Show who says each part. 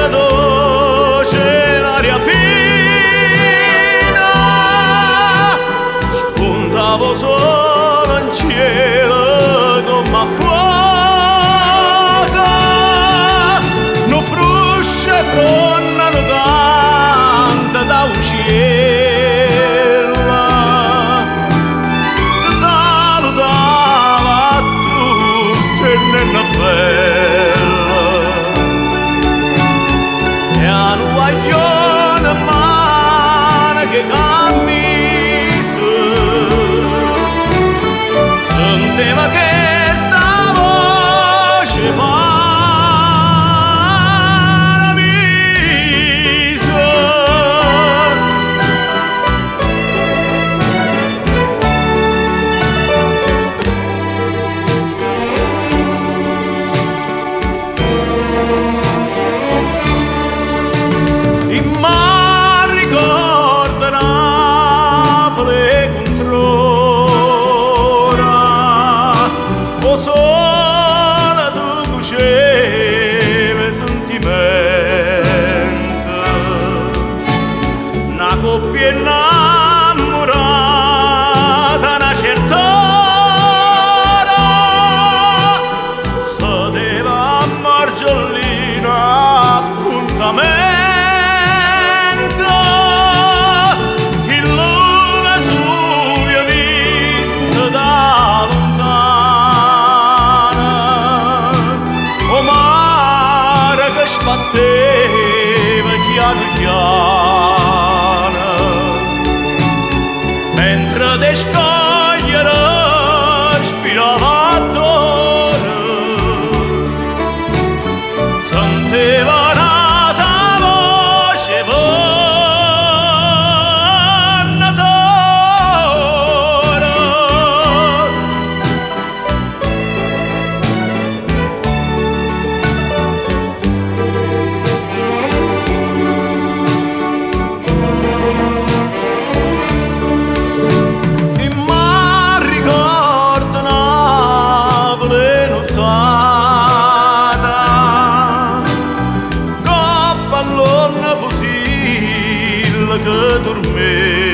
Speaker 1: dolce l'aria fina, spuntavo solo in cielo come a fuoco, no frusce fronna no canta da un cielo, ti salutava a tutte nella bella, e a un guaglione mano che cammisa, sentiva che sta voce paravisa. In mar ricorda Napoli controra, o sola tu cuceve sentimento, una coppia innamorata, una certa ora, sedeva a Margiolino appuntamento. Il Vesuvio visto da lontana, o mare che sbatteva chiano chiano, mentre de scogliere spirava d'oro, sentiva nata voce vonnatore. In mar ricorda Napoli nottata, coppa all'onna Posilla che dormeva.